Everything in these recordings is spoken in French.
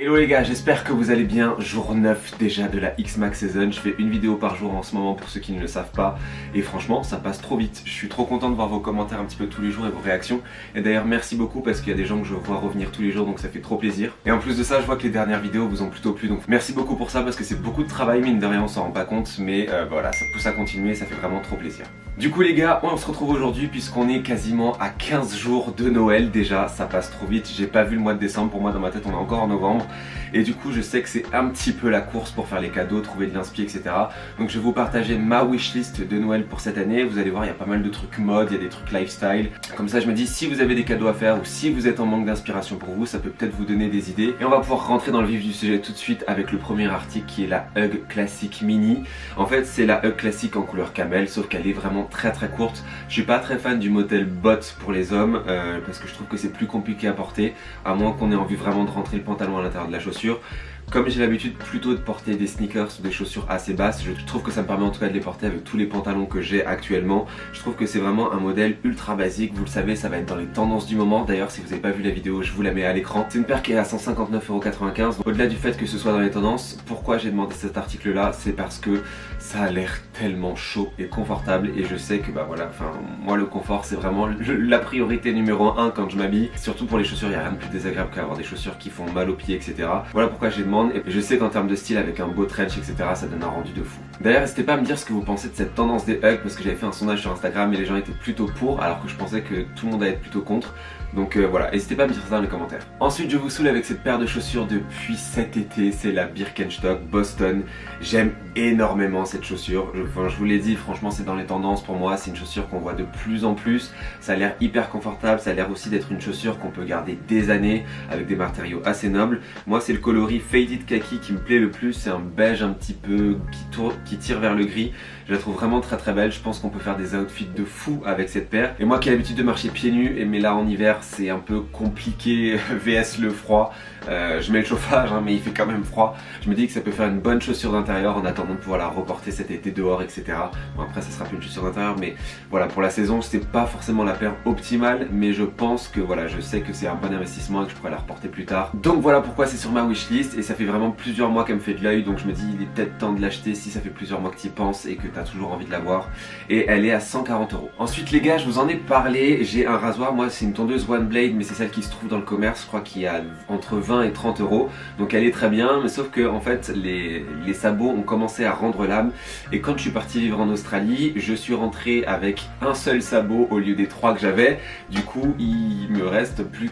Hello les gars, j'espère que vous allez bien. Jour 9 déjà de la X-Max Season. Je fais une vidéo par jour en ce moment pour ceux qui ne le savent pas. Et franchement, ça passe trop vite. Je suis trop content de voir vos commentaires un petit peu tous les jours et vos réactions. Et d'ailleurs, merci beaucoup parce qu'il y a des gens que je vois revenir tous les jours, donc ça fait trop plaisir. Et en plus de ça, je vois que les dernières vidéos vous ont plutôt plu. Donc merci beaucoup pour ça parce que c'est beaucoup de travail, mine de rien, on s'en rend pas compte. Mais voilà, ça pousse à continuer, ça fait vraiment trop plaisir. Du coup les gars, on se retrouve aujourd'hui puisqu'on est quasiment à 15 jours de Noël déjà. Ça passe trop vite, j'ai pas vu le mois de décembre. Pour moi dans ma tête on est encore en novembre. Et du coup je sais que c'est un petit peu la course pour faire les cadeaux, trouver de l'inspi, etc. Donc je vais vous partager ma wishlist de Noël pour cette année. Vous allez voir, il y a pas mal de trucs mode, il y a des trucs lifestyle. Comme ça je me dis, si vous avez des cadeaux à faire ou si vous êtes en manque d'inspiration pour vous, ça peut peut-être vous donner des idées. Et on va pouvoir rentrer dans le vif du sujet tout de suite avec le premier article qui est la Hug Classic Mini. En fait c'est la Hug Classic en couleur camel, sauf qu'elle est vraiment très courte. Je suis pas très fan du modèle botte pour les hommes parce que je trouve que c'est plus compliqué à porter, à moins qu'on ait envie vraiment de rentrer le pantalon à l'intérieur de la chaussure. Comme j'ai l'habitude plutôt de porter des sneakers ou des chaussures assez basses, je trouve que ça me permet en tout cas de les porter avec tous les pantalons que j'ai actuellement. Je trouve que c'est vraiment un modèle ultra basique, vous le savez, ça va être dans les tendances du moment. D'ailleurs si vous n'avez pas vu la vidéo, je vous la mets à l'écran. C'est une paire qui est à 159,95 €. Au-delà du fait que ce soit dans les tendances, pourquoi j'ai demandé cet article là, c'est parce que ça a l'air tellement chaud et confortable. Et je sais que bah voilà, enfin moi le confort c'est vraiment la priorité numéro 1 quand je m'habille. Surtout pour les chaussures, il n'y a rien de plus désagréable qu'avoir des chaussures qui font mal aux pieds, etc. Voilà pourquoi j'ai demandé. Et je sais qu'en termes de style, avec un beau trench, etc., ça donne un rendu de fou. D'ailleurs, n'hésitez pas à me dire ce que vous pensez de cette tendance des hugs, parce que j'avais fait un sondage sur Instagram et les gens étaient plutôt pour, alors que je pensais que tout le monde allait être plutôt contre. Donc voilà, n'hésitez pas à me dire ça dans les commentaires. Ensuite, je vous saoule avec cette paire de chaussures depuis cet été, c'est la Birkenstock Boston. J'aime énormément cette chaussure. Je vous l'ai dit, franchement, c'est dans les tendances pour moi. C'est une chaussure qu'on voit de plus en plus. Ça a l'air hyper confortable, ça a l'air aussi d'être une chaussure qu'on peut garder des années avec des matériaux assez nobles. Moi, c'est le coloris Faded Kaki qui me plaît le plus. C'est un beige un petit peu qui tire vers le gris. Je la trouve vraiment très belle. Je pense qu'on peut faire des outfits de fou avec cette paire. Et moi qui ai l'habitude de marcher pieds nus, mais là en hiver c'est un peu compliqué vs le froid. Je mets le chauffage mais il fait quand même froid. Je me dis que ça peut faire une bonne chaussure d'intérieur en attendant de pouvoir la reporter cet été dehors, etc. Bon après ça sera plus une chaussure d'intérieur, mais voilà, pour la saison c'est pas forcément la paire optimale, mais je pense que voilà, je sais que c'est un bon investissement et que je pourrais la reporter plus tard. Donc voilà pourquoi c'est sur ma wishlist et ça fait vraiment plusieurs mois qu'elle me fait de l'œil, donc je me dis il est peut-être temps de l'acheter si ça fait plusieurs mois que tu y penses et que tu as toujours envie de l'avoir. Et elle est à 140 €. Ensuite les gars, je vous en ai parlé, j'ai un rasoir, moi c'est une tondeuse One Blade, mais c'est celle qui se trouve dans le commerce, je crois qu'il y a entre 20 et 30 €. Donc elle est très bien, mais sauf que en fait les sabots ont commencé à rendre l'âme. Et quand je suis parti vivre en Australie, je suis rentré avec un seul sabot au lieu des 3 que j'avais. Du coup il me reste plus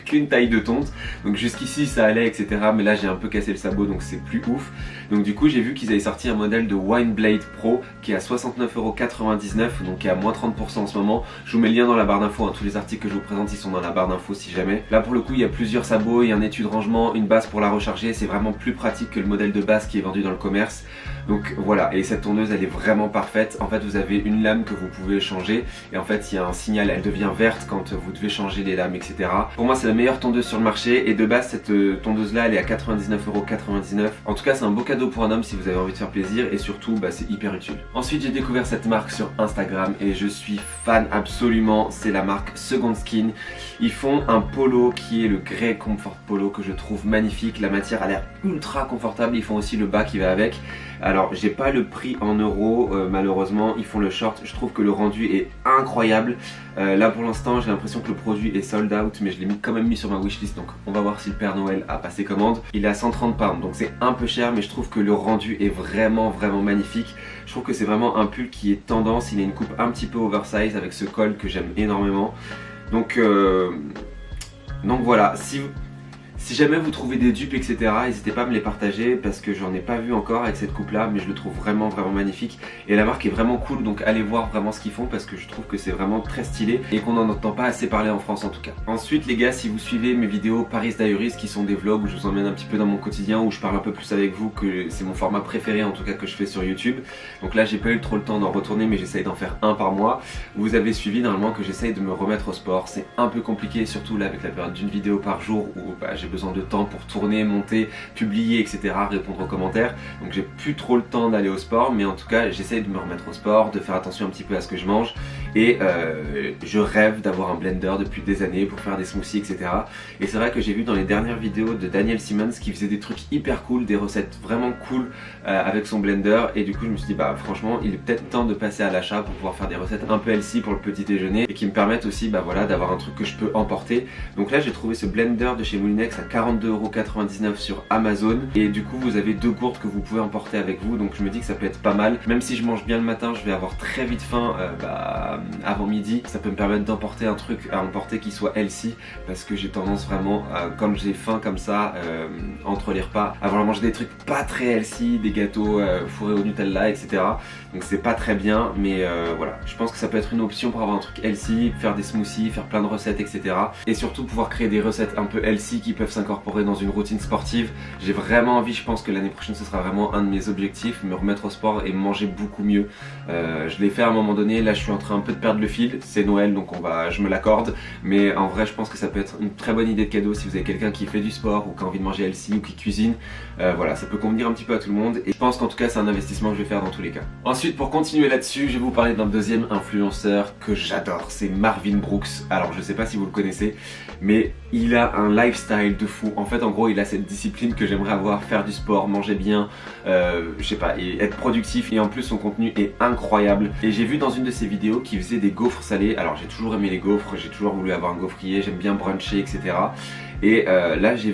qu'une taille de tonte. Donc jusqu'ici ça allait, etc. Mais là j'ai un peu cassé le sabot, donc c'est plus ouf. Donc du coup j'ai vu qu'ils avaient sorti un modèle de One Blade Pro qui est à 69,99 €, donc qui est à moins 30% en ce moment. Je vous mets le lien dans la barre d'infos, tous les articles que je vous présente ils sont dans la barre d'infos si jamais. Là pour le coup il y a plusieurs sabots, il y a un étui de rangement, une base pour la recharger. C'est vraiment plus pratique que le modèle de base qui est vendu dans le commerce. Donc voilà, et cette tondeuse elle est vraiment parfaite. En fait vous avez une lame que vous pouvez changer et en fait il y a un signal, elle devient verte quand vous devez changer les lames, etc. Pour moi c'est la meilleure tondeuse sur le marché et de base cette tondeuse là elle est à 99,99 €. En tout cas c'est un beau cadeau pour un homme si vous avez envie de faire plaisir et surtout c'est hyper utile. Ensuite j'ai découvert cette marque sur Instagram et je suis fan absolument, c'est la marque Second Skin. Ils font un polo qui est le Grey Comfort Polo que je trouve magnifique, la matière a l'air ultra confortable, ils font aussi le bas qui va avec. Alors j'ai pas le prix en euros malheureusement, ils font le short, je trouve que le rendu est incroyable. Là pour l'instant j'ai l'impression que le produit est sold out, mais je l'ai quand même mis sur ma wishlist, donc on va voir si le Père Noël a passé commande. Il est à 130 pounds, donc c'est un peu cher, mais je trouve que le rendu est vraiment magnifique. Je trouve que c'est vraiment un pull qui est tendance, il a une coupe un petit peu oversize avec ce col que j'aime énormément. Donc voilà, si jamais vous trouvez des dupes, etc., n'hésitez pas à me les partager parce que j'en ai pas vu encore avec cette coupe là, mais je le trouve vraiment magnifique et la marque est vraiment cool, donc allez voir vraiment ce qu'ils font parce que je trouve que c'est vraiment très stylé et qu'on n'en entend pas assez parler en France en tout cas. Ensuite les gars, si vous suivez mes vidéos Paris Diaries qui sont des vlogs où je vous emmène un petit peu dans mon quotidien, où je parle un peu plus avec vous, que c'est mon format préféré en tout cas que je fais sur YouTube, donc là j'ai pas eu trop le temps d'en retourner mais j'essaye d'en faire un par mois. Vous avez suivi normalement que j'essaye de me remettre au sport, c'est un peu compliqué surtout là avec la période d'une vidéo par jour où j'ai besoin de temps pour tourner, monter, publier, etc., répondre aux commentaires. Donc j'ai plus trop le temps d'aller au sport, mais en tout cas j'essaye de me remettre au sport, de faire attention un petit peu à ce que je mange. et je rêve d'avoir un blender depuis des années pour faire des smoothies, etc. Et c'est vrai que j'ai vu dans les dernières vidéos de Daniel Simmons qui faisait des trucs hyper cool, des recettes vraiment cool avec son blender, et du coup je me suis dit bah franchement il est peut-être temps de passer à l'achat pour pouvoir faire des recettes un peu healthy pour le petit déjeuner et qui me permettent aussi bah voilà d'avoir un truc que je peux emporter. Donc là j'ai trouvé ce blender de chez Moulinex à 42,99 € sur Amazon, et du coup vous avez 2 gourdes que vous pouvez emporter avec vous, donc je me dis que ça peut être pas mal. Même si je mange bien le matin, je vais avoir très vite faim avant midi, ça peut me permettre d'emporter un truc à emporter qui soit healthy, parce que j'ai tendance vraiment quand j'ai faim comme ça entre les repas à vouloir manger des trucs pas très healthy, des gâteaux fourrés au Nutella, etc. Donc c'est pas très bien, mais voilà, je pense que ça peut être une option pour avoir un truc healthy, faire des smoothies, faire plein de recettes, etc. Et surtout pouvoir créer des recettes un peu healthy qui peuvent s'incorporer dans une routine sportive. J'ai vraiment envie, je pense que l'année prochaine ce sera vraiment un de mes objectifs, me remettre au sport et manger beaucoup mieux. Je l'ai fait à un moment donné, là je suis en train un peu de perdre le fil, c'est Noël donc je me l'accorde, mais en vrai je pense que ça peut être une très bonne idée de cadeau si vous avez quelqu'un qui fait du sport ou qui a envie de manger healthy ou qui cuisine. Voilà, ça peut convenir un petit peu à tout le monde, et je pense qu'en tout cas c'est un investissement que je vais faire dans tous les cas. Ensuite, pour continuer là-dessus, je vais vous parler d'un deuxième influenceur que j'adore, c'est Marvin Brooks. Alors je sais pas si vous le connaissez, mais il a un lifestyle de fou. En fait en gros il a cette discipline que j'aimerais avoir, faire du sport, manger bien, je sais pas, et être productif, et en plus son contenu est incroyable. Et j'ai vu dans une de ses vidéos qu'il faisait des gaufres salés. Alors j'ai toujours aimé les gaufres, j'ai toujours voulu avoir un gaufrier, j'aime bien bruncher, etc. Et là j'ai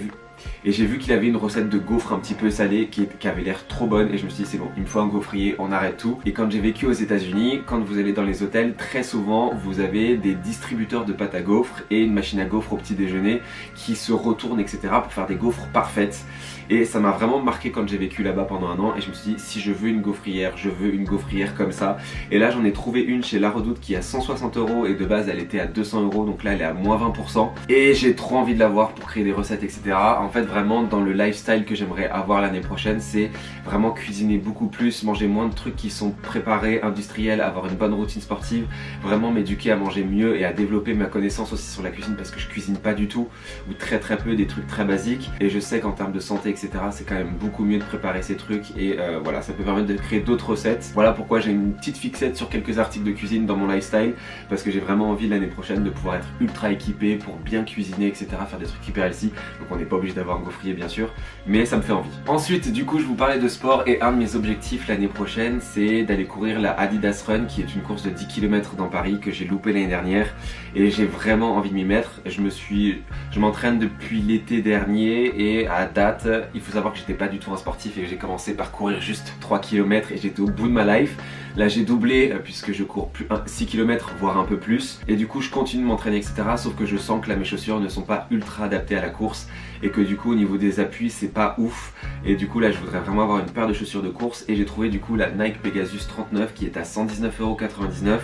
vu qu'il avait une recette de gaufres un petit peu salée qui avait l'air trop bonne, et je me suis dit c'est bon, il me faut un gaufrier, on arrête tout. Et quand j'ai vécu aux États-Unis, quand vous allez dans les hôtels, très souvent vous avez des distributeurs de pâte à gaufres et une machine à gaufres au petit déjeuner qui se retournent, etc. pour faire des gaufres parfaites. Et ça m'a vraiment marqué quand j'ai vécu là-bas pendant un an, et je me suis dit si je veux une gaufrière, je veux une gaufrière comme ça. Et là j'en ai trouvé une chez La Redoute qui est à 160 €, et de base elle était à 200 €, donc là elle est à moins 20%. Et j'ai trop envie de l'avoir pour créer des recettes, etc. En fait vraiment dans le lifestyle que j'aimerais avoir l'année prochaine, c'est vraiment cuisiner beaucoup plus, manger moins de trucs qui sont préparés, industriels, avoir une bonne routine sportive, vraiment m'éduquer à manger mieux et à développer ma connaissance aussi sur la cuisine, parce que je cuisine pas du tout, ou très peu, des trucs très basiques, et je sais qu'en termes de santé, etc. c'est quand même beaucoup mieux de préparer ces trucs, et voilà, ça peut permettre de créer d'autres recettes. Voilà pourquoi j'ai une petite fixette sur quelques articles de cuisine dans mon lifestyle, parce que j'ai vraiment envie l'année prochaine de pouvoir être ultra équipé pour bien cuisiner, etc. faire des trucs hyper healthy. Donc on n'est pas obligé d'avoir un gaufrier bien sûr, mais ça me fait envie. Ensuite du coup je vous parlais de sport, et un de mes objectifs l'année prochaine c'est d'aller courir la Adidas Run, qui est une course de 10 km dans Paris que j'ai loupé l'année dernière, et j'ai vraiment envie de m'y mettre. Je m'entraîne depuis l'été dernier, et à date il faut savoir que j'étais pas du tout un sportif et que j'ai commencé par courir juste 3 km et j'étais au bout de ma life. Là j'ai doublé puisque je cours 6 km voire un peu plus, et du coup je continue de m'entraîner, etc. Sauf que je sens que là mes chaussures ne sont pas ultra adaptées à la course, et que du coup au niveau des appuis c'est pas ouf, et du coup là je voudrais vraiment avoir une paire de chaussures de course, et j'ai trouvé du coup la Nike Pegasus 39 qui est à 119,99 €,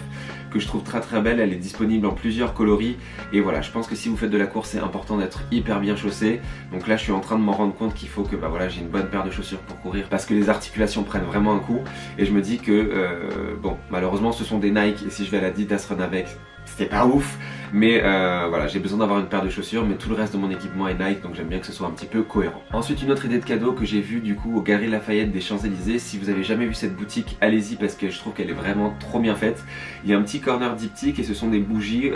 que je trouve très belle. Elle est disponible en plusieurs coloris, et voilà, je pense que si vous faites de la course c'est important d'être hyper bien chaussé. Donc là je suis en train de m'en rendre compte qu'il faut que voilà, j'ai une bonne paire de chaussures pour courir, parce que les articulations prennent vraiment un coup, et je me dis que bon malheureusement ce sont des Nike, et si je vais à la Adidas Run avec, c'était pas ouf, mais voilà, j'ai besoin d'avoir une paire de chaussures, mais tout le reste de mon équipement est Nike, donc j'aime bien que ce soit un petit peu cohérent. Ensuite une autre idée de cadeau que j'ai vue du coup au Galeries Lafayette des Champs-Élysées. Si vous avez jamais vu cette boutique, allez-y, parce que je trouve qu'elle est vraiment trop bien faite. Il y a un petit corner diptyque, et ce sont des bougies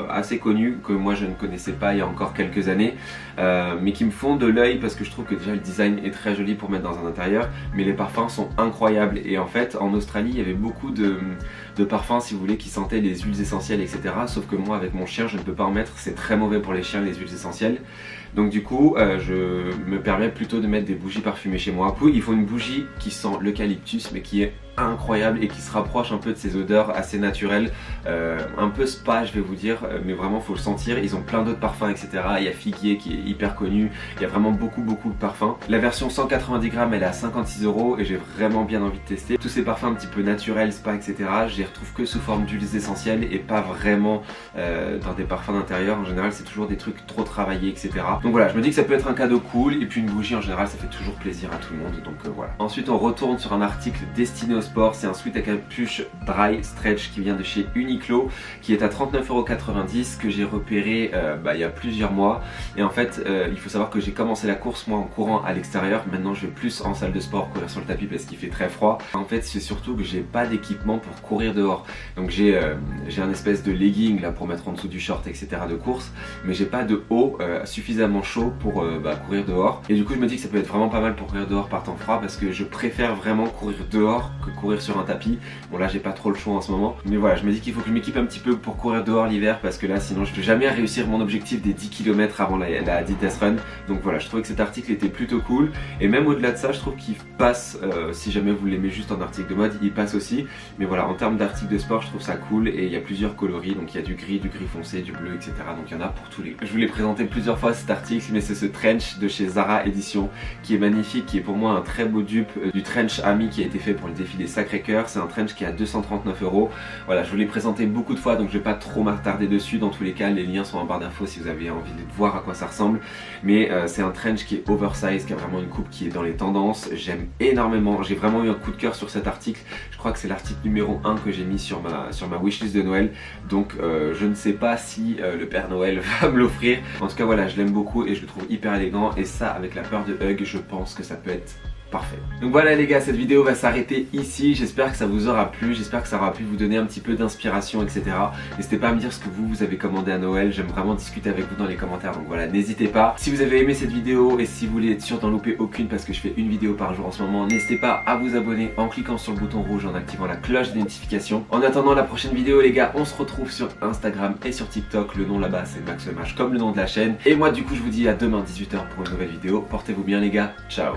assez connues que moi je ne connaissais pas il y a encore quelques années, mais qui me font de l'œil, parce que je trouve que déjà le design est très joli pour mettre dans un intérieur, mais les parfums sont incroyables. Et en fait en Australie il y avait beaucoup de parfums, si vous voulez, qui sentaient les huiles essentielles, etc. Sauf que moi avec mon chien je ne peux pas en mettre, c'est très mauvais pour les chiens les huiles essentielles. Donc du coup je me permets plutôt de mettre des bougies parfumées chez moi. Du coup il faut une bougie qui sent l'eucalyptus, mais qui est incroyable et qui se rapproche un peu de ces odeurs assez naturelles, un peu spa je vais vous dire, mais vraiment faut le sentir. Ils ont plein d'autres parfums, etc. Il y a Figuier qui est hyper connu, il y a vraiment beaucoup de parfums. La version 190 grammes elle est à 56 € et j'ai vraiment bien envie de tester. Tous ces parfums un petit peu naturels, spa, etc. je les retrouve que sous forme d'huiles essentielles et pas vraiment dans des parfums d'intérieur. En général c'est toujours des trucs trop travaillés, etc. Donc voilà, je me dis que ça peut être un cadeau cool, et puis une bougie en général ça fait toujours plaisir à tout le monde, donc voilà. Ensuite on retourne sur un article destiné aux sport. C'est un sweat à capuche dry stretch qui vient de chez Uniqlo, qui est à 39,90 € que j'ai repéré il y a plusieurs mois. Et en fait il faut savoir que j'ai commencé la course moi en courant à l'extérieur. Maintenant je vais plus en salle de sport courir sur le tapis parce qu'il fait très froid. En fait c'est surtout que j'ai pas d'équipement pour courir dehors. Donc j'ai un espèce de legging là pour mettre en dessous du short etc de course, mais j'ai pas de haut suffisamment chaud pour courir dehors. Et du coup je me dis que ça peut être vraiment pas mal pour courir dehors par temps froid, parce que je préfère vraiment courir dehors que courir sur un tapis. Bon là j'ai pas trop le choix en ce moment, mais voilà, je me dis qu'il faut que je m'équipe un petit peu pour courir dehors l'hiver, parce que là sinon je vais jamais réussir mon objectif des 10 km avant la Adidas Run. Donc voilà, je trouvais que cet article était plutôt cool, et même au-delà de ça je trouve qu'il passe, si jamais vous l'aimez juste en article de mode, il passe aussi. Mais voilà, en termes d'article de sport je trouve ça cool, et il y a plusieurs coloris, donc il y a du gris foncé, du bleu, etc. Donc il y en a pour tous les goûts. Je vous l'ai présenté plusieurs fois cet article, mais c'est ce trench de chez Zara Édition qui est magnifique, qui est pour moi un très beau dupe du trench Ami qui a été fait pour le défilé Sacré-Cœur. C'est un trench qui est à 239 €. Voilà, je vous l'ai présenté beaucoup de fois, donc je vais pas trop m'attarder dessus. Dans tous les cas, les liens sont en barre d'infos si vous avez envie de voir à quoi ça ressemble. Mais c'est un trench qui est oversize, qui a vraiment une coupe qui est dans les tendances. J'aime énormément, j'ai vraiment eu un coup de cœur sur cet article. Je crois que c'est l'article numéro 1 que j'ai mis sur ma wishlist de Noël. Donc je ne sais pas si le Père Noël va me l'offrir. En tout cas voilà, je l'aime beaucoup et je le trouve hyper élégant, et ça avec la paire de Hug, je pense que ça peut être parfait. Donc voilà les gars, cette vidéo va s'arrêter ici. J'espère que ça vous aura plu, j'espère que ça aura pu vous donner un petit peu d'inspiration, etc. N'hésitez pas à me dire ce que vous avez commandé à Noël, j'aime vraiment discuter avec vous dans les commentaires, donc voilà, n'hésitez pas. Si vous avez aimé cette vidéo et si vous voulez être sûr d'en louper aucune, parce que je fais une vidéo par jour en ce moment, n'hésitez pas à vous abonner en cliquant sur le bouton rouge, en activant la cloche des notifications. En attendant la prochaine vidéo les gars, on se retrouve sur Instagram et sur TikTok, le nom là-bas c'est MaxMH comme le nom de la chaîne. Et moi du coup je vous dis à demain 18 h pour une nouvelle vidéo. Portez-vous bien les gars, ciao.